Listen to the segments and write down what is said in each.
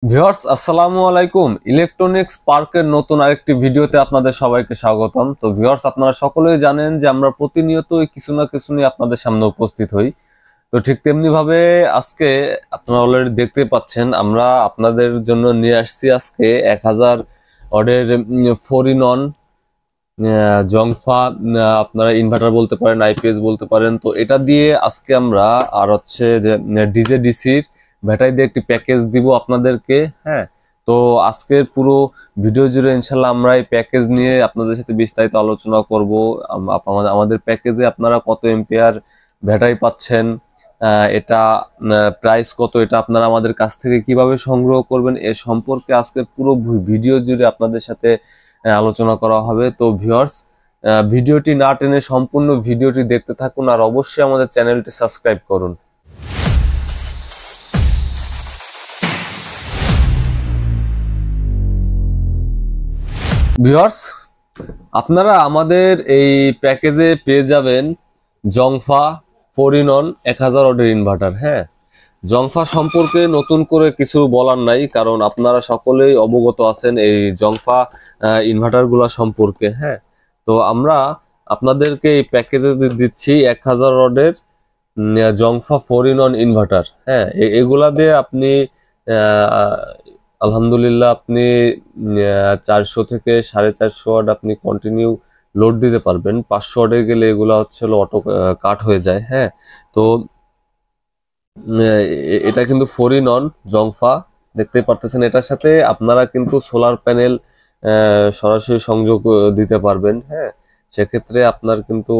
Viewers আসসালামু আলাইকুম। Electronics পার্কের নতুন আরেকটি ভিডিওতে আপনাদের সবাইকে স্বাগতম। তো ভিউয়ার্স, আপনারা সকলেই জানেন যে আমরা প্রতিনিয়তই কিছু না কিছু নিয়ে আপনাদের সামনে উপস্থিত হই। তো ঠিক তেমনি ভাবে আজকে আপনারা অলরেডি দেখতে পাচ্ছেন, আমরা আপনাদের জন্য নিয়ে আসছি আজকে 1000 অর্ডের 4 in 1 জংফা। আপনারা ইনভার্টার বলতে পারেন, আইপিএস বলতে পারেন। তো এটা দিয়ে আজকে আমরা আর হচ্ছে যে ডিজে ডিসির ব্যাটারি দিয়ে একটি প্যাকেজ দিব আপনাদেরকে। হ্যাঁ, তো আজকের পুরো ভিডিও জুড়ে ইনশাল্লাহ আমরা এই প্যাকেজ নিয়ে আপনাদের সাথে বিস্তারিত আলোচনা করব। আমাদের প্যাকেজে আপনারা কত এম্পিয়ার ব্যাটারি পাচ্ছেন, এটা প্রাইস কত, এটা আপনারা আমাদের কাছ থেকে কিভাবে সংগ্রহ করবেন, এ সম্পর্কে আজকের পুরো ভিডিও জুড়ে আপনাদের সাথে আলোচনা করা হবে। তো ভিউয়ার্স, ভিডিওটি না টেনে সম্পূর্ণ ভিডিওটি দেখতে থাকুন আর অবশ্যই আমাদের চ্যানেলটি সাবস্ক্রাইব করুন। ভিউয়ার্স, আপনারা আমাদের এই প্যাকেজে পেয়ে যাবেন জংফা 4 in 1 1000 ওয়াটের ইনভার্টার। হ্যাঁ, জংফা সম্পর্কে নতুন করে কিছু বলার নাই, কারণ আপনারা সকলেই অবগত আছেন এই জংফা ইনভার্টারগুলো সম্পর্কে। হ্যাঁ, তো আমরা আপনাদেরকে এই প্যাকেজে দিচ্ছি 1000 ওয়াটের জংফা 4 in 1 ইনভার্টার। হ্যাঁ, এগুলা দিয়ে আপনি আলহামদুলিল্লাহ আপনি 400 থেকে 450 ওয়াট আপনি কন্টিনিউ লোড দিতে পারবেন। 500 ওয়াটে গেলে এগুলা হচ্ছে অটো কাট হয়ে যায়। হ্যাঁ, তো এটা কিন্তু 4 in 1 জংফা দেখতে পারতেছেন। এটার সাথে আপনারা কিন্তু সোলার প্যানেল সরাসরি সংযোগ দিতে পারবেন। হ্যাঁ, সেক্ষেত্রে আপনার কিন্তু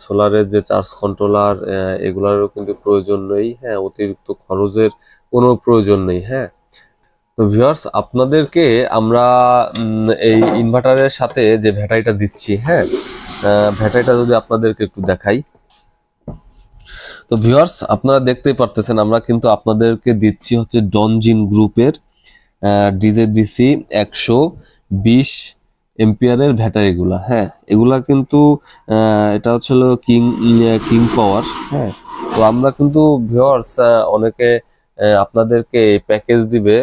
সোলারের যে চার্জ কন্ট্রোলার এগুলারও কিন্তু প্রয়োজন নেই। হ্যাঁ, অতিরিক্ত খরচের কোনো প্রয়োজন নেই। হ্যাঁ, তো ভিউয়ার্স, আপনাদেরকে আমরা এই ইনভার্টারের সাথে যে ব্যাটারিটা দিচ্ছি, হ্যাঁ, ব্যাটারিটা যদি আপনাদেরকে একটু দেখাই। তো ভিউয়ার্স, আপনারা দেখতেই পারতেছেন আমরা কিন্তু আপনাদেরকে দিচ্ছি হচ্ছে ডনজিন গ্রুপের ডিজেডিসি 120 এম্পিয়ারের ব্যাটারিগুলা। হ্যাঁ, এগুলা কিন্তু এটা হচ্ছে কিং পাওয়ার। হ্যাঁ, তো আমরা কিন্তু ভিউয়ার্স অনেকে আপনাদেরকে প্যাকেজ দিবে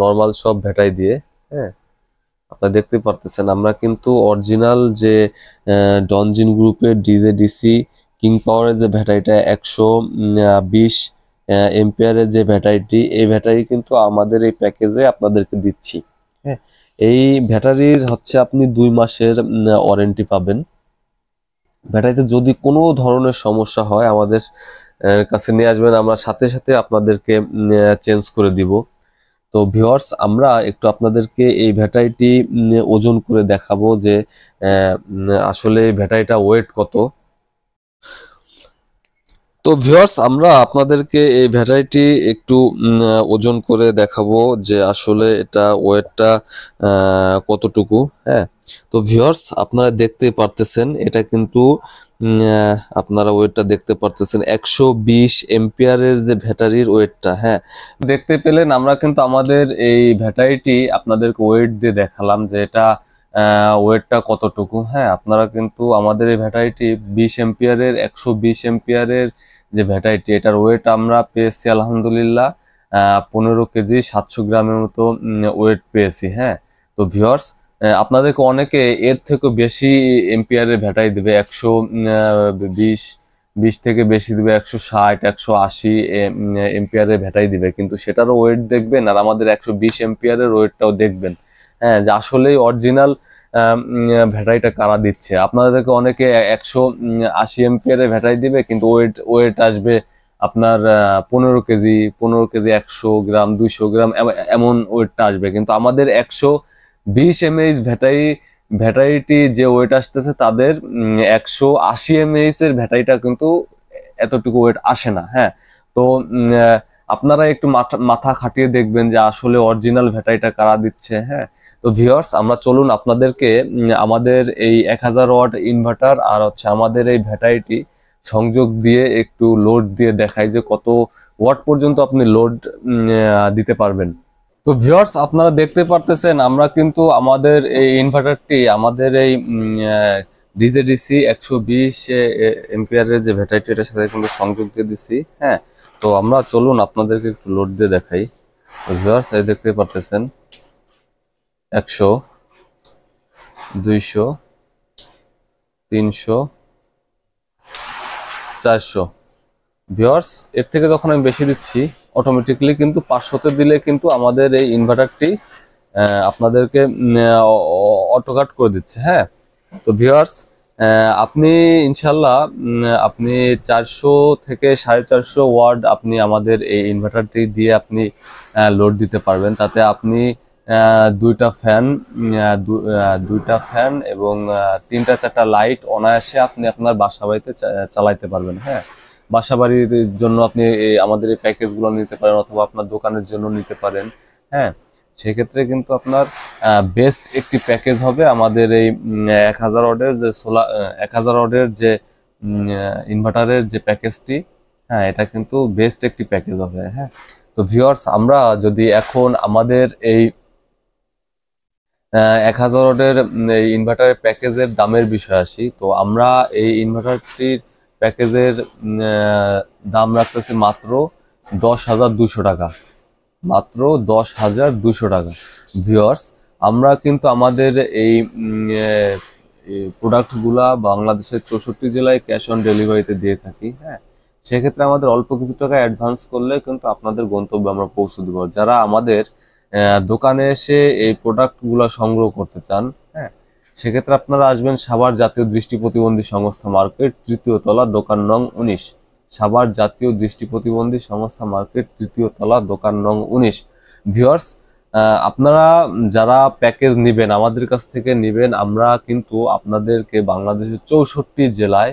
নর্মাল সব ব্যাটারি দিয়ে। হ্যাঁ, আপনারা দেখতে পারতেছেন আমরা কিন্তু অরিজিনাল যে ডনজিন গ্রুপের ডিজেডিসি কিং পাওয়ারের যে ব্যাটারিটা 120 এম্পিয়ারের যে ব্যাটারিটি, এই ব্যাটারি কিন্তু আমাদের এই প্যাকেজে আপনাদেরকে দিচ্ছি। হ্যাঁ, এই ব্যাটারির হচ্ছে আপনি 2 মাসের ওয়ারেন্টি পাবেন। ব্যাটারিতে যদি কোনো ধরনের সমস্যা হয় আমাদের কাছে নিয়ে আসবেন, আমরা সাথে সাথে আপনাদেরকে চেঞ্জ করে দিব। তো ভিউয়ার্স, আমরা একটু আপনাদেরকে এই ব্যাটারিটি ওজন করে দেখাবো যে আসলে এই ব্যাটারিটা ওয়েট কত। তো ভিউয়ার্স, আমরা আপনাদেরকে এই ব্যাটারিটি একটু ওজন করে দেখাবো যে আসলে এটা ওয়েটটা কতটুকু। হ্যাঁ, তো ভিউয়ার্স, আপনারা দেখতে পারতেছেন এটা কিন্তু আপনারা ওয়েটটা দেখতে পারতেছেন 120 এম্পিয়ারের যে ব্যাটারির ওয়েটটা। হ্যাঁ, দেখতে পেলেন আমরা কিন্তু আমাদের এই ব্যাটারিটি আপনাদেরকে ওয়েট দিয়ে দেখালাম যে এটা ওয়েটটা কতটুকু। হ্যাঁ, আপনারা কিন্তু আমাদের এই ব্যাটারিটি 20 এম্পিয়ারের 120 এম্পিয়ারের যে ব্যাটারিটি, এটার ওয়েট আমরা পেয়েছি আলহামদুলিল্লাহ 15 কেজি 700 গ্রামের মতো ওয়েট পেয়েছি। হ্যাঁ, তো ভিউয়ার্স, আপনাদেরকে অনেকে এর থেকে বেশি এম্পিয়ারের ব্যাটারি দিবে, 120 20 থেকে বেশি দিবে, 160 180 এম্পিয়ারের ব্যাটারি দিবে, কিন্তু সেটারও ওয়েট দেখবেন আর আমাদের 120 এম্পিয়ারের ওয়েটটাও দেখবেন। হ্যাঁ, যে আসলেই অরিজিনাল ব্যাটারিটা কারা দিচ্ছে। আপনাদেরকে অনেকে 180 এম্পিয়ারের ব্যাটারি দিবে, কিন্তু ওয়েট আসবে আপনার 15 কেজি 100 গ্রাম 200 গ্রাম এমন ওয়েটটা আসবে। কিন্তু আমাদের 120 এমএইচ ব্যাটারিটি যে ওয়েট আসতেছে তাদের 180 এমএইচ এর ব্যাটারিটা কিন্তু এতটুকু ওয়েট আসে না। হ্যাঁ, তো আপনারা একটু মাথা খাটিয়ে দেখবেন যে আসলে অরিজিনাল ব্যাটারিটা কারা দিচ্ছে। হ্যাঁ, তো ভিউয়ার্স, আমরা চলুন আপনাদেরকে আমাদের এই 1000 ওয়াট ইনভার্টার আর হচ্ছে আমাদের এই ব্যাটারিটি সংযোগ দিয়ে একটু লোড দিয়ে দেখাই যে কত ওয়াট পর্যন্ত আপনি লোড দিতে পারবেন। তো ভিউয়ার্স, আপনারা দেখতে পারতেছেন আমরা কিন্তু আমাদের এই ইনভার্টারটি আমাদের এই ডিজেডিসি 120 এম্পিয়ারের যে ব্যাটারিটি এটার সাথে কিন্তু সংযোগ দিয়ে দিচ্ছি। হ্যাঁ, তো আমরা চলুন আপনাদেরকে একটু লোড দিয়ে দেখাই। ভিউয়ার্স এই দেখতে পারতেছেন 100, 200, 300, 400। ভিউয়ার্স এর থেকে যখন আমি বেশি দিচ্ছি অটোমেটিক্যালি কিন্তু 500তে দিলে কিন্তু আমাদের এই ইনভার্টারটি আপনাদেরকে অটো কাট করে দিচ্ছে। হ্যাঁ, তো ভিউয়ার্স আপনি ইনশাল্লাহ আপনি 400 থেকে 450 ওয়াট আপনি আমাদের এই ইনভার্টারটি দিয়ে আপনি লোড দিতে পারবেন। তাতে আপনি দুইটা ফ্যান এবং 3-4টা লাইট অনায়াসে আপনি আপনার বাসা বাড়িতে চালাইতে পারবেন। হ্যাঁ, বাসা বাড়ির জন্য আপনি আমাদের এই প্যাকেজগুলো নিতে পারেন অথবা আপনার দোকানের জন্য নিতে পারেন। হ্যাঁ, সেক্ষেত্রে কিন্তু আপনার বেস্ট একটি প্যাকেজ হবে আমাদের এই 1000 ওয়াটের যে সোলার 1000 ওয়াটের যে ইনভার্টারের যে প্যাকেজটি। হ্যাঁ, এটা কিন্তু বেস্ট একটি প্যাকেজ হবে। হ্যাঁ, তো ভিউয়ার্স আমরা যদি এখন আমাদের এই 1000 ওয়াটের ইনভার্টারের প্যাকেজের দামের বিষয়ে আসি, তো আমরা এই ইনভার্টারটির প্যাকেজের দাম রাখতেছি মাত্র 10,200 টাকা, মাত্র 10,200 টাকা। ভিউয়ার্স আমরা কিন্তু আমাদের এই প্রোডাক্টগুলা বাংলাদেশের 64 জেলায় ক্যাশ অন ডেলিভারিতে দিয়ে থাকি। হ্যাঁ, সেক্ষেত্রে আমাদের অল্প কিছু টাকা অ্যাডভান্স করলে কিন্তু আপনাদের গন্তব্যে আমরা পৌঁছে দেবো। যারা আমাদের দোকানে এসে এই প্রোডাক্টগুলো সংগ্রহ করতে চান, হ্যাঁ, সেক্ষেত্রে আপনারা আসবেন সাভার জাতীয় দৃষ্টি প্রতিবন্ধী সংস্থা মার্কেট, 3য় তলা, দোকান নং 19। সাভার জাতীয় দৃষ্টি প্রতিবন্ধী সংস্থা মার্কেট, 3য় তলা, দোকান নং 19। ভিউয়ার্স আপনারা যারা প্যাকেজ নেবেন আমাদের কাছ থেকে নেবেন, আমরা কিন্তু আপনাদেরকে বাংলাদেশের 64 জেলায়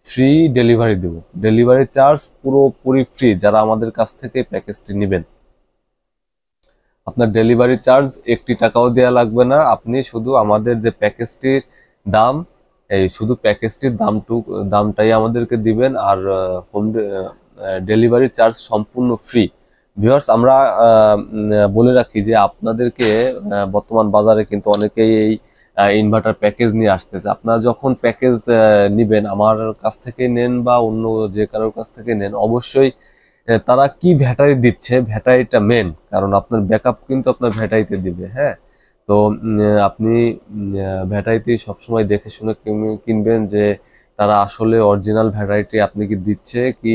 ফ্রি ডেলিভারি দেব। ডেলিভারি চার্জ পুরোপুরি ফ্রি। যারা আমাদের কাছ থেকে প্যাকেজটি নেবেন আপনার ডেলিভারি চার্জ 1 টাকাও দেওয়া লাগবে না। আপনি শুধু আমাদের যে প্যাকেজটির দাম, এই শুধু প্যাকেজটির দামটাই আমাদেরকে দিবেন, আর হোম ডেলিভারি চার্জ সম্পূর্ণ ফ্রি। ভিউয়ার্স আমরা বলে রাখি যে আপনাদেরকে বর্তমান বাজারে কিন্তু অনেকেই এই ইনভার্টার প্যাকেজ নিয়ে আসতেছে। আপনারা যখন প্যাকেজ নেবেন, আমার কাছ থেকে নেন বা অন্য যে কারোর কাছ থেকে নেন, অবশ্যই তারা কি ব্যাটারি দিচ্ছে, ব্যাটারিটা মেন, কারণ আপনার ব্যাকআপ কিন্তু আপনার ব্যাটারিতে দিবে। হ্যাঁ, তো আপনি ব্যাটারিতে সবসময় দেখে শুনে কিনবেন যে তারা আসলে অরিজিনাল ব্যাটারিটি আপনি কি দিচ্ছে কি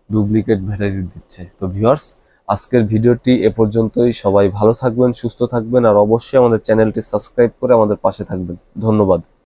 ডুপ্লিকেট ব্যাটারি দিচ্ছে। তো ভিউয়ার্স আজকের ভিডিওটি এ পর্যন্তই। সবাই ভালো থাকবেন, সুস্থ থাকবেন, আর অবশ্যই আমাদের চ্যানেলটি সাবস্ক্রাইব করে আমাদের পাশে থাকবেন। ধন্যবাদ।